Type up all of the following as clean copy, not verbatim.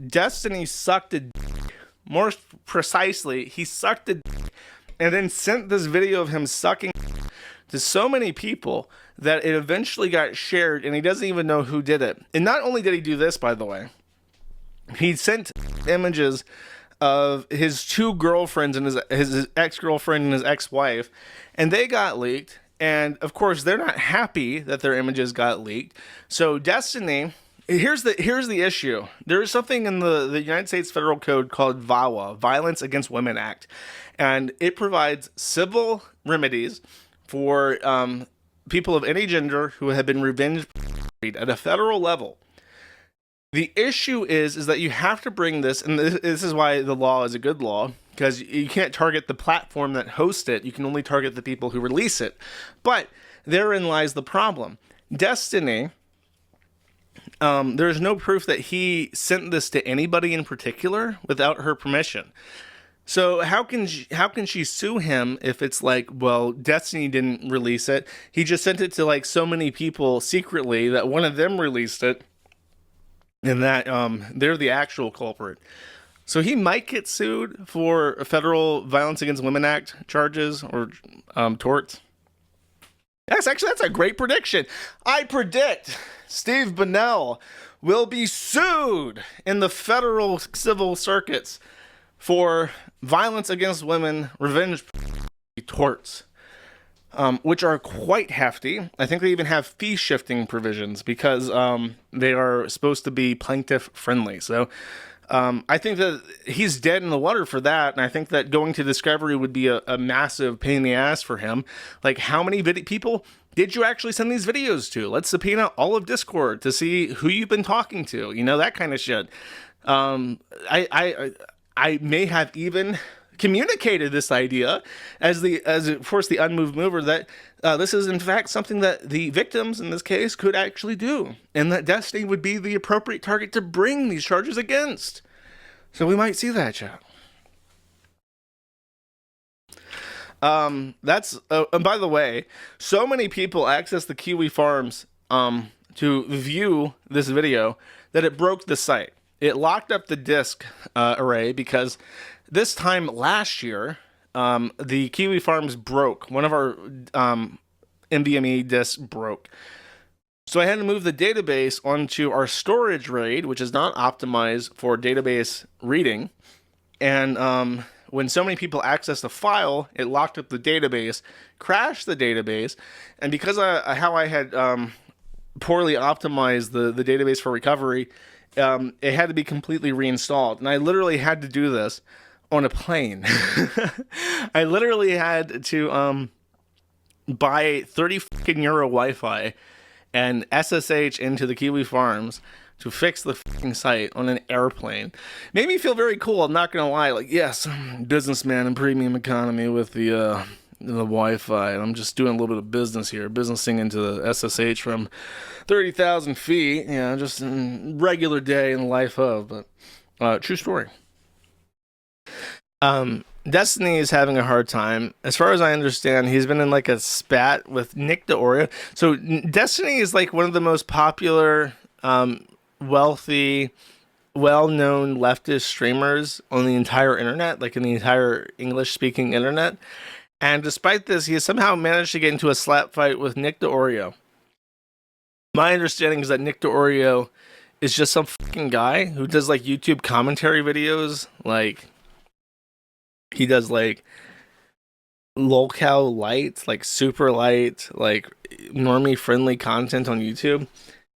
Destiny sucked a dick. More precisely, he sucked a dick and then sent this video of him sucking to so many people that it eventually got shared, and he doesn't even know who did it. And not only did he do this, by the way, he sent images of his two girlfriends and his ex-girlfriend and his ex-wife, and they got leaked. And of course, they're not happy that their images got leaked. So Destiny, here's the issue. There is something in the United States Federal Code called VAWA, Violence Against Women Act, and it provides civil remedies for people of any gender who have been revenge at a federal level. The issue is that you have to bring this, and this is why the law is a good law, because you can't target the platform that hosts it. You can only target the people who release it. But therein lies the problem. Destiny, there's no proof that he sent this to anybody in particular without her permission. So how can she sue him if it's like, well, Destiny didn't release it. He just sent it to like so many people secretly that one of them released it, and that they're the actual culprit. So he might get sued for Federal Violence Against Women Act charges or torts. That's a great prediction. I predict Steve Bunnell will be sued in the federal civil circuits for violence against women, revenge torts, which are quite hefty. I think they even have fee shifting provisions because they are supposed to be plaintiff friendly. So I think that he's dead in the water for that, and I think that going to discovery would be a massive pain in the ass for him. Like, how many people did you actually send these videos to? Let's subpoena all of Discord to see who you've been talking to. You know, that kind of shit. I may have even communicated this idea as of course the unmoved mover that this is in fact something that the victims in this case could actually do, and that Destiny would be the appropriate target to bring these charges against. So we might see that, chat. That's and by the way, so many people access the Kiwi Farms to view this video that it broke the site. It locked up the disk array because this time last year, the Kiwi Farms broke. One of our NVMe disks broke. So I had to move the database onto our storage RAID, which is not optimized for database reading. And when so many people accessed the file, it locked up the database, crashed the database. And because of how I had poorly optimized the database for recovery, it had to be completely reinstalled. And I literally had to do this on a plane. I literally had to buy 30 fucking euro Wi-Fi and SSH into the Kiwi Farms to fix the fucking site on an airplane. Made me feel very cool, I'm not gonna lie. Like, yes, I'm a businessman in premium economy with the Wi-Fi, and I'm just doing a little bit of business here, businessing into the SSH from 30,000 feet, you know, just a regular day in the life of, but true story. Destiny is having a hard time. As far as I understand, he's been in like a spat with Nick DeOrio. So Destiny is like one of the most popular, wealthy, well-known leftist streamers on the entire internet, like in the entire English-speaking internet. And despite this, he has somehow managed to get into a slap fight with Nick DeOrio. My understanding is that Nick DeOrio is just some fucking guy who does like YouTube commentary videos. Like, he does like lolcow light, like super light, like normie friendly content on YouTube.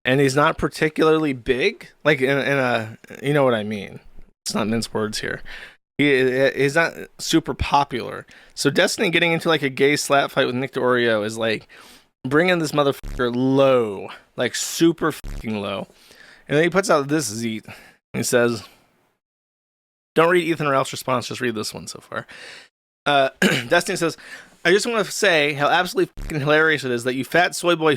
And he's not particularly big, like in a, you know what I mean. It's not mince words here. He's not super popular. So Destiny getting into like a gay slap fight with Nick DeOrio is like bringing this motherfucker low, like super fucking low. And then he puts out this zeet. He says, don't read Ethan Ralph's response, just read this one so far. Destiny says, I just want to say how absolutely fucking hilarious it is that you fat soy boy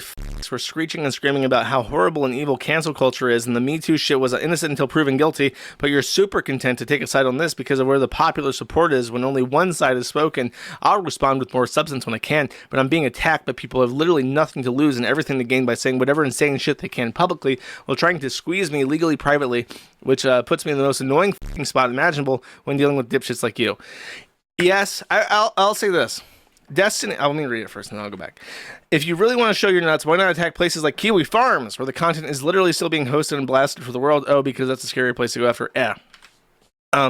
were screeching and screaming about how horrible and evil cancel culture is, and the Me Too shit was innocent until proven guilty, but you're super content to take a side on this because of where the popular support is. When only one side is spoken, I'll respond with more substance when I can, but I'm being attacked by people who have literally nothing to lose and everything to gain by saying whatever insane shit they can publicly while trying to squeeze me legally privately, which puts me in the most annoying fucking spot imaginable when dealing with dipshits like you. Yes, I'll say this. Destiny. Let me read it first, and then I'll go back. If you really want to show your nuts, why not attack places like Kiwi Farms, where the content is literally still being hosted and blasted for the world? Oh, because that's a scary place to go after.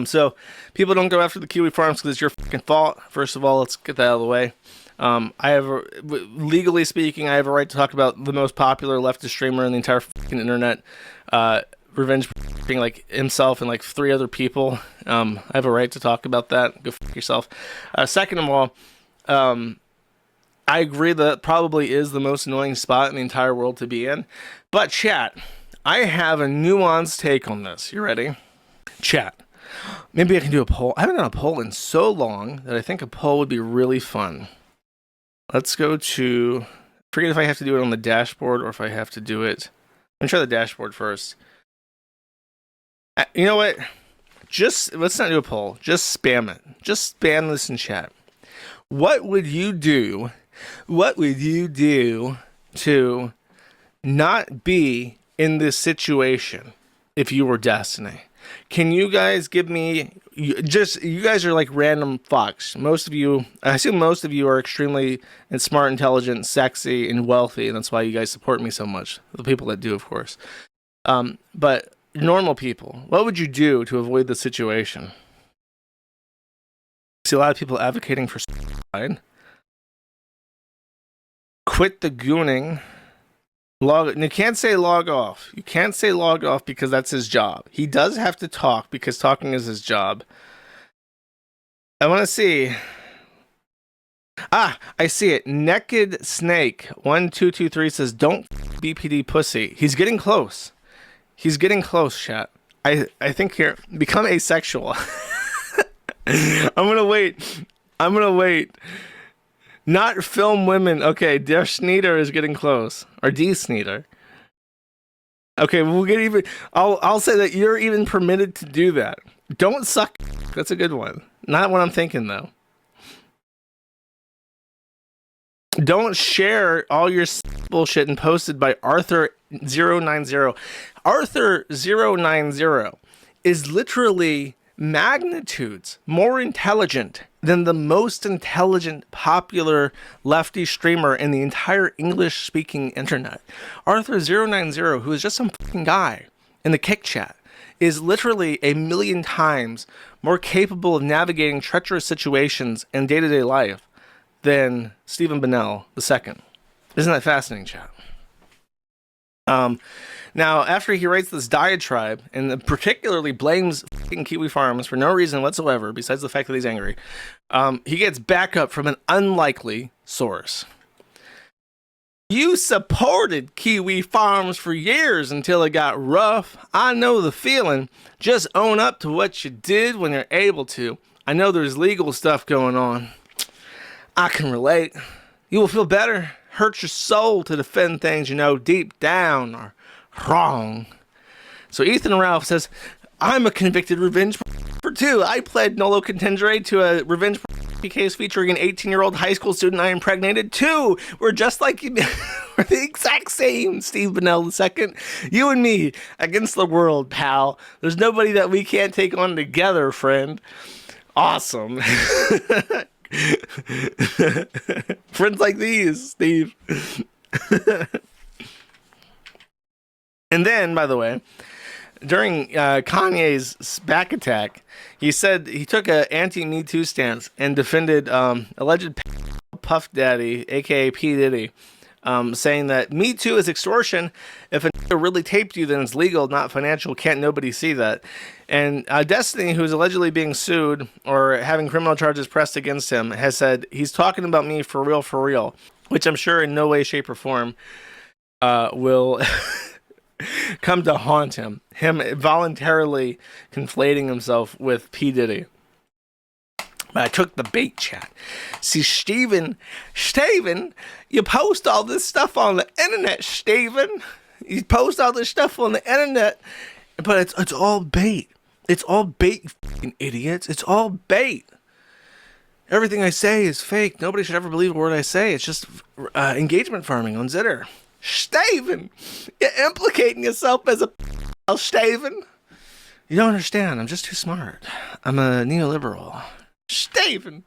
So people don't go after the Kiwi Farms because it's your fucking fault. First of all, let's get that out of the way. Legally speaking, I have a right to talk about the most popular leftist streamer on the entire fucking internet. Revenge being like himself and like 3 other people. I have a right to talk about that. Go fuck yourself. Second of all, I agree that probably is the most annoying spot in the entire world to be in. But chat, I have a nuanced take on this. You ready? Chat. Maybe I can do a poll. I haven't done a poll in so long that I think a poll would be really fun. Let's go to... Forget if I have to do it on the dashboard or if I have to do it... I'm going to try the dashboard first. You know what? Let's not do a poll. Just spam it. Just spam this in chat. What would you do? What would you do to not be in this situation if you were Destiny? Can you guys give me you guys are like random fucks. Most of you, I assume most of you are extremely and smart, intelligent, sexy, and wealthy, and that's why you guys support me so much. The people that do, of course. But normal people, what would you do to avoid the situation? See a lot of people advocating for suicide. Quit the gooning. You can't say log off. You can't say log off because that's his job. He does have to talk because talking is his job. I want to see. I see it. Naked Snake 1223 says, "Don't BPD pussy." He's getting close. He's getting close, chat. I think here, become asexual. I'm gonna wait. Not film women. Okay, Der Sneeder is getting close. Or D Sneeder. Okay, we'll get even. I'll say that you're even permitted to do that. Don't suck. That's a good one. Not what I'm thinking though. Don't share all your bullshit and post it by Arthur090. Arthur090 is literally magnitudes more intelligent than the most intelligent popular lefty streamer in the entire English-speaking internet. Arthur090, who is just some fucking guy in the kick chat, is literally 1,000,000 times more capable of navigating treacherous situations in day-to-day life than Stephen Bennell II. Isn't that fascinating, chat? Now, after he writes this diatribe, and particularly blames fucking Kiwi Farms for no reason whatsoever, besides the fact that he's angry, he gets backup from an unlikely source. You supported Kiwi Farms for years until it got rough. I know the feeling. Just own up to what you did when you're able to. I know there's legal stuff going on. I can relate. You will feel better. Hurt your soul to defend things you know deep down are wrong. So Ethan Ralph says, I'm a convicted revenge for too. I pled nolo contendere to a revenge case featuring an 18-year-old high school student I impregnated too. We're just like you. We're the exact same, Steve Bennell II. You and me against the world, pal. There's nobody that we can't take on together, friend. Awesome. Friends like these, Steve. And then, by the way, during Kanye's back attack, he said he took an anti-Me Too stance and defended alleged Puff Daddy, aka P. Diddy, saying that Me Too is extortion. If a nigga really taped you, then it's legal, not financial. Can't nobody see that? And Destiny, who's allegedly being sued or having criminal charges pressed against him, has said he's talking about me for real, which I'm sure in no way, shape, or form will come to haunt him. Him voluntarily conflating himself with P. Diddy. But I took the bait, chat. See, Steven, you post all this stuff on the internet, Steven. You post all this stuff on the internet, but it's all bait. It's all bait, you fucking idiots. It's all bait. Everything I say is fake. Nobody should ever believe a word I say. It's just engagement farming on Zitter. Steven, you're implicating yourself as a Steven. You don't understand. I'm just too smart. I'm a neoliberal. Steven.